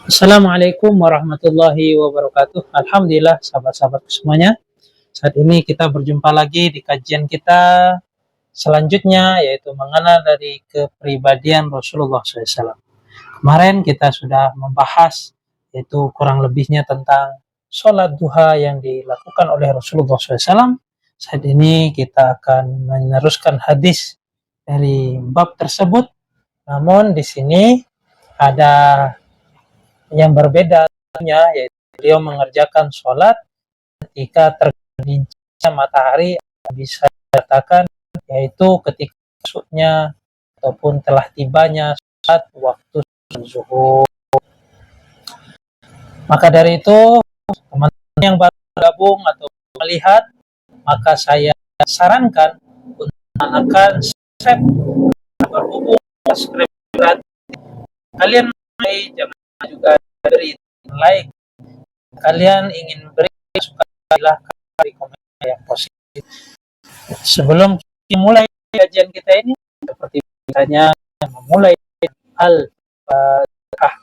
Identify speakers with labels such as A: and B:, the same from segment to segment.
A: Assalamualaikum warahmatullahi wabarakatuh. Alhamdulillah sahabat-sahabat semuanya. Saat ini kita berjumpa lagi di kajian kita selanjutnya, yaitu mengenal dari kepribadian Rasulullah SAW. Kemarin kita sudah membahas yaitu kurang lebihnya tentang sholat duha yang dilakukan oleh Rasulullah SAW. Saat ini kita akan meneruskan hadis dari bab tersebut. Namun di sini ada yang berbeda, yaitu beliau mengerjakan sholat ketika tergelincirnya matahari, bisa dikatakan yaitu ketika masuknya ataupun telah tibanya saat waktu zuhur. Maka dari itu, teman-teman yang baru bergabung atau melihat, maka saya sarankan untuk menekan subscribe, berhubung subscribe gratis. Kalian jangan juga beri like. Kalian ingin beri suka, silahkan beri komentar yang positif. Sebelum kita mulai kajian kita ini, seperti biasanya memulai al-fatihah.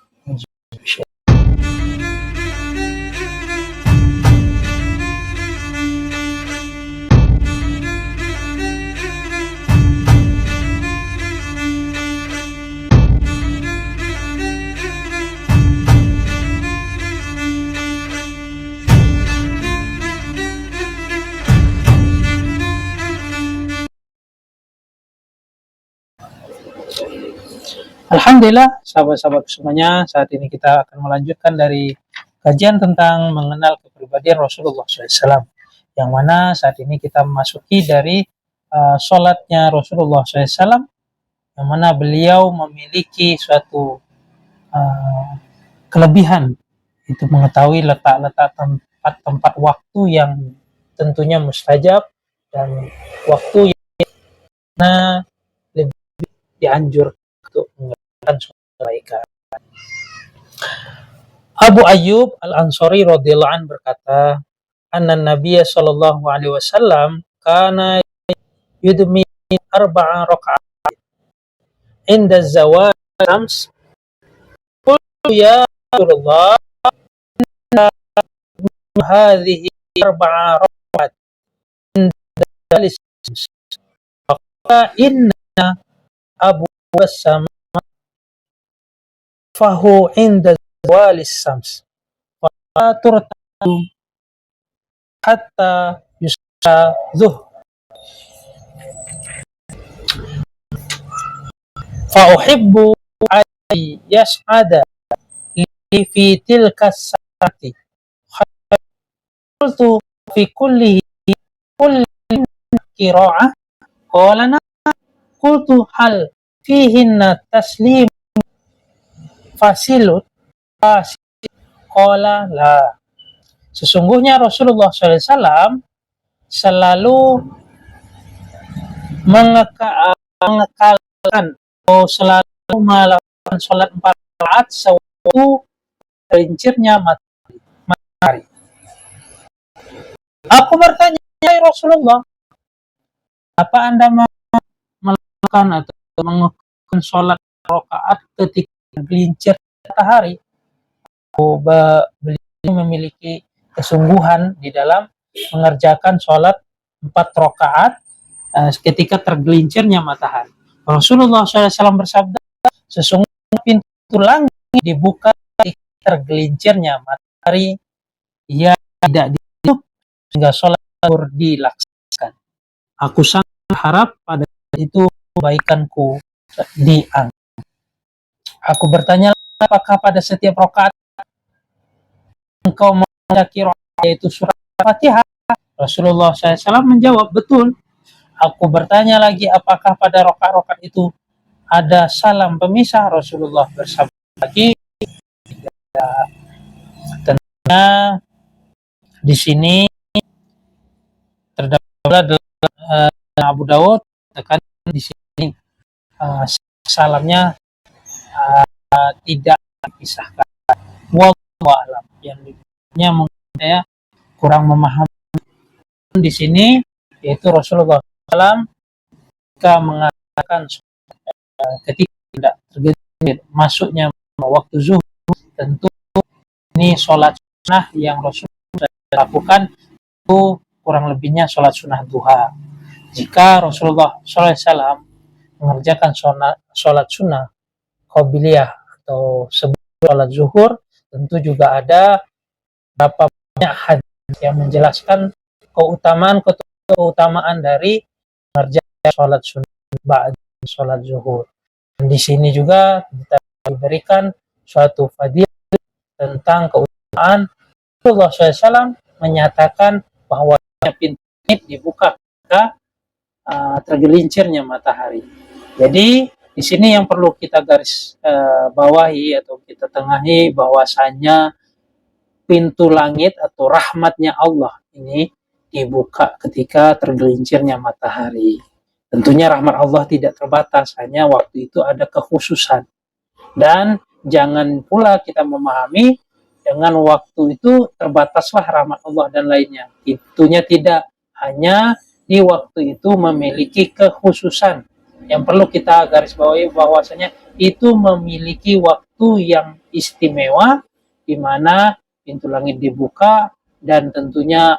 A: Alhamdulillah, sahabat-sahabat semuanya, saat ini kita akan melanjutkan dari kajian tentang mengenal kepribadian Rasulullah SAW, yang mana saat ini kita memasuki dari sholatnya Rasulullah SAW, yang mana beliau memiliki suatu kelebihan, itu mengetahui letak-letak tempat waktu yang tentunya mustajab dan waktu yang lebih dianjurkan untuk mengerjakan kebaikan. Abu Ayyub Al-Ansari radhiyallahu anhu berkata, "Anna Nabiyya sallallahu alaihi wasallam kana yudmi arba'a raka'at inda zawal syams. Qultu ya Rasulullah, inna hadhihi arba'a raka'at inda zawal syams. Faqala inna Abu Wassam fahu inda zawalis syams wa turtadu hatta yusadzuh fa uhibbu ay yas'ada li fi tilka sa'ati qultu fi kulli qira'ah qala na qultu hal fihinna taslim fasilut qala la." Sesungguhnya Rasulullah SAW selalu mengekalkan atau selalu melakukan sholat 4 rakaat sewaktu tergelincirnya matahari. Aku bertanya, "Ya Rasulullah, apa Anda melakukan atau mengukur sholat rakaat ketika tergelincir matahari?" Beliau memiliki kesungguhan di dalam mengerjakan sholat 4 rakaat ketika tergelincirnya matahari. Rasulullah SAW bersabda, "Sesungguhnya pintu langit dibuka ketika tergelincirnya matahari, ia tidak ditutup sehingga sholat zuhur dilaksanakan. Aku sangat berharap pada itu kebaikanku diangkat." Aku bertanya, apakah pada setiap rakaat engkau membaca qiraat, yaitu surat Fatihah? Rasulullah SAW menjawab, "Betul." Aku bertanya lagi, apakah pada rakaat-rakaat itu ada salam pemisah? Rasulullah bersabda lagi, ya. Tentunya di sini terdapat dalam Abu Dawud, tekan di sini salamnya tidak dipisahkan. Wallahu a'lam. Yang mungkin saya kurang memahami di sini, yaitu Rasulullah SAW ketika mengatakan ketika tidak tergelincir masuknya waktu zuhur, tentu Ini sholat sunnah yang Rasul lakukan itu kurang lebihnya sholat sunnah duha. Jika Rasulullah SAW mengerjakan sholat sunnah qobliyah atau sebelum sholat zuhur, tentu juga ada beberapa banyak hadis yang menjelaskan keutamaan dari mengerjakan sholat sunnah ba'da sholat zuhur. Dan di sini juga kita diberikan suatu fadilah tentang keutamaan. Rasulullah SAW menyatakan bahwa pintu langit dibuka ketika tergelincirnya matahari. Jadi di sini yang perlu kita garis bawahi atau kita tengahi bahwasanya pintu langit atau rahmatnya Allah ini dibuka ketika tergelincirnya matahari. Tentunya rahmat Allah tidak terbatas, hanya waktu itu ada kekhususan. Dan jangan pula kita memahami dengan waktu itu terbataslah rahmat Allah dan lainnya. Tentunya tidak, hanya di waktu itu memiliki kekhususan. Yang perlu kita garis bawahi bahwasanya itu memiliki waktu yang istimewa di mana pintu langit dibuka dan tentunya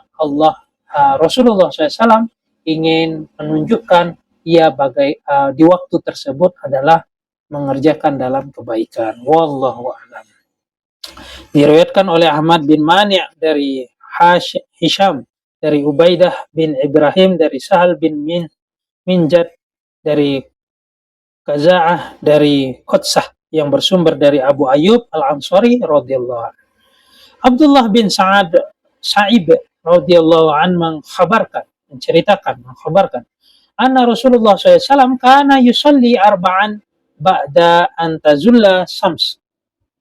A: Rasulullah SAW ingin menunjukkan di waktu tersebut adalah mengerjakan dalam kebaikan. Wallahu a'lam. Diriwayatkan oleh Ahmad bin Mani' dari Hisham, dari Ubaidah bin Ibrahim, dari Sahal bin Minjad, dari Qaza'ah, dari Qudsah yang bersumber dari Abu Ayyub Al-Ansari radhiyallahu anhu. Abdullah bin Sa'ib radhiyallahu anhu mengkhabarkan anna Rasulullah SAW kana yusalli arba'an ba'da an tazulla syams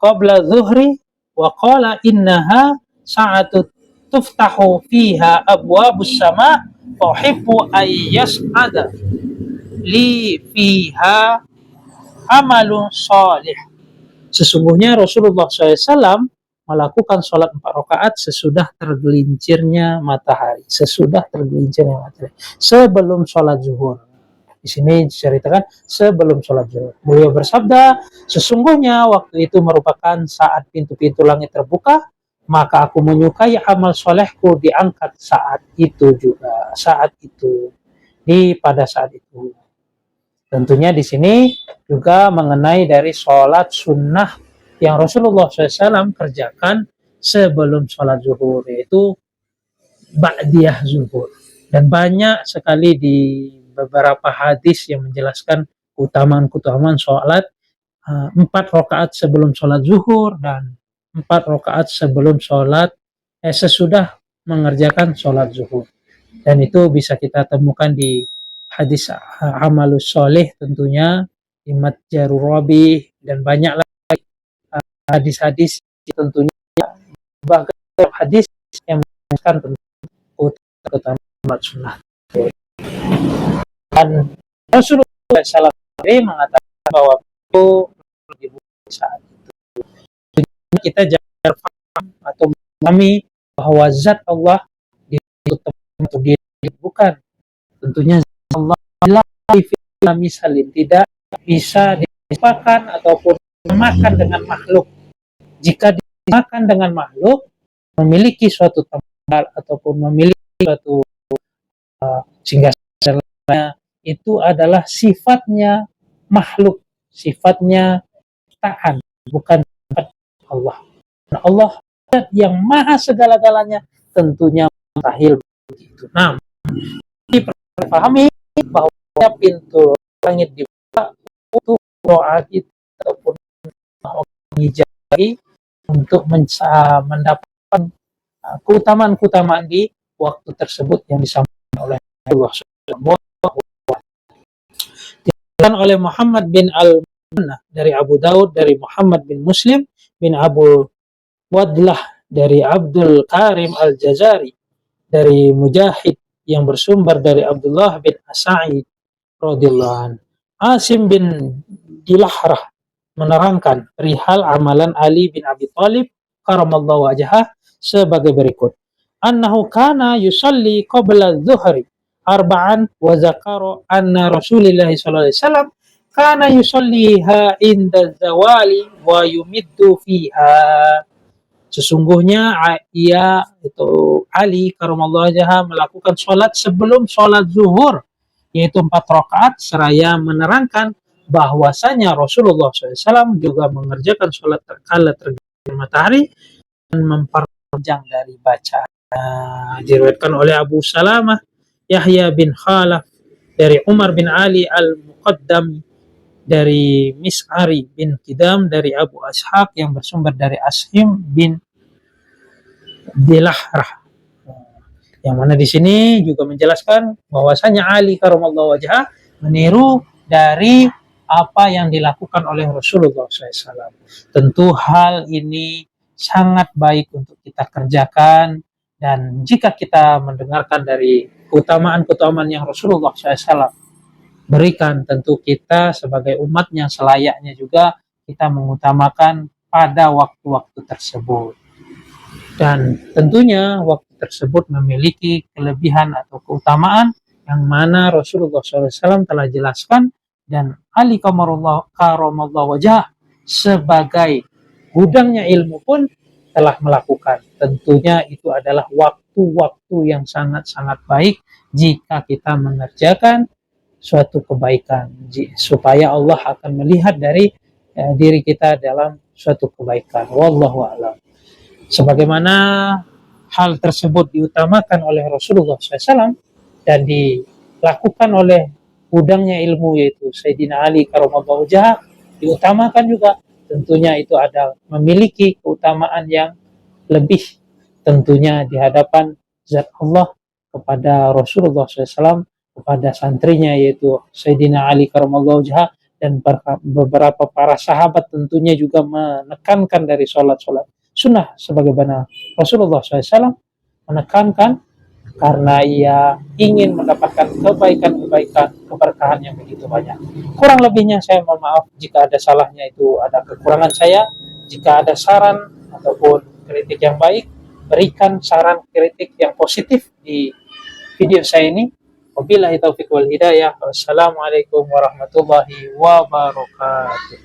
A: qabla dhuhri wa qala innaha sa'atu tuftahu fiha abwabus sama fa uhibbu ay yas'ada li fiha amalun salih. Sesungguhnya Rasulullah SAW melakukan sholat 4 rakaat sesudah tergelincirnya matahari. Sebelum sholat zuhur. Di sini diceritakan sebelum sholat zuhur. Beliau bersabda, sesungguhnya waktu itu merupakan saat pintu-pintu langit terbuka, maka aku menyukai amal solehku diangkat saat itu juga. Pada saat itu. Tentunya di sini juga mengenai dari sholat sunnah yang Rasulullah SAW kerjakan sebelum sholat zuhur, yaitu ba'diyah zuhur. Dan banyak sekali di beberapa hadis yang menjelaskan keutamaan sholat 4 rakaat sebelum sholat zuhur dan 4 rakaat sebelum sesudah mengerjakan sholat zuhur. Dan itu bisa kita temukan di hadis amalus soleh tentunya, di Matjarur Rabi, dan banyak hadis-hadis tentunya, bahkan hadis yang menjelaskan tentang keutamaan sunnah. Dan Rasulullah SAW mengatakan bahwa itu dibuka saat itu. Jadi kita jangan paham atau memahami bahwa zat Allah ditutup untuk diri, bukan. Tentunya Allah misalin tidak bisa dimakan ataupun dimakan dengan makhluk. Jika dimakan dengan makhluk, memiliki suatu tempat ataupun memiliki suatu singgahsananya, itu adalah sifatnya makhluk, sifatnya ciptaan, bukan sifat Allah. Nah, Allah yang maha segala-galanya tentunya mustahil begitu. Nah, dipahami bahwa pintu langit dibuka untuk doa kita ataupun mengijabahi untuk mendapatkan keutamaan di waktu tersebut yang disampaikan oleh Allah Subhanahu oleh Muhammad bin Al-Munnah dari Abu Daud, dari Muhammad bin Muslim bin Abu Wadlah, dari Abdul Karim Al-Jazari, dari Mujahid yang bersumber dari Abdullah bin Sa'id radhiyallahu anhu. Asim bin Dilahrah menerangkan perihal amalan Ali bin Abi Thalib karamallahu wajhah sebagai berikut. Annahu kana yusalli qabla dhuhri arba'an wa zakara anna Rasulullah sallallahu alaihi wasallam kana yusalliha inda zawali wa yumiddu fiha. Sesungguhnya ia itu Ali karramallahu wajhahu melakukan sholat sebelum sholat zuhur, yaitu 4 rakaat, seraya menerangkan bahwasanya Rasulullah SAW juga mengerjakan sholat kala tergelincir matahari dan memperpanjang dari bacaan. Diriwayatkan oleh Abu Salamah Yahya bin Khalaf dari Umar bin Ali al-Muqaddam dari Mis'ari bin Kidam dari Abu Ashaq yang bersumber dari Ashim bin Dilahrah. Yang mana di sini juga menjelaskan bahwasanya Ali karramallahu wajhah meniru dari apa yang dilakukan oleh Rasulullah SAW. Tentu hal ini sangat baik untuk kita kerjakan, dan jika kita mendengarkan dari keutamaan-keutamaan yang Rasulullah SAW berikan, tentu kita sebagai umatnya selayaknya juga kita mengutamakan pada waktu-waktu tersebut. Dan tentunya waktu tersebut memiliki kelebihan atau keutamaan yang mana Rasulullah SAW telah jelaskan, dan Ali karramallahu wajhah sebagai gudangnya ilmu pun telah melakukan. Tentunya itu adalah waktu-waktu yang sangat-sangat baik jika kita mengerjakan suatu kebaikan, supaya Allah akan melihat dari diri kita dalam suatu kebaikan. Wallahu a'lam. Sebagaimana hal tersebut diutamakan oleh Rasulullah SAW dan dilakukan oleh gudangnya ilmu yaitu Sayyidina Ali karramallahu wajhah, diutamakan juga tentunya itu ada memiliki keutamaan yang lebih tentunya di hadapan zat Allah kepada Rasulullah SAW, kepada santrinya yaitu Sayyidina Ali karramallahu wajhah, dan beberapa para sahabat tentunya juga menekankan dari sholat-sholat sunnah sebagaimana Rasulullah SAW menekankan, karena ia ingin mendapatkan kebaikan-kebaikan, keberkahan yang begitu banyak. Kurang lebihnya saya mohon maaf jika ada salahnya, itu ada kekurangan saya. Jika ada saran ataupun kritik yang baik, berikan saran kritik yang positif di video saya ini. Wabillahi taufiq wal hidayah. Wassalamualaikum warahmatullahi wabarakatuh.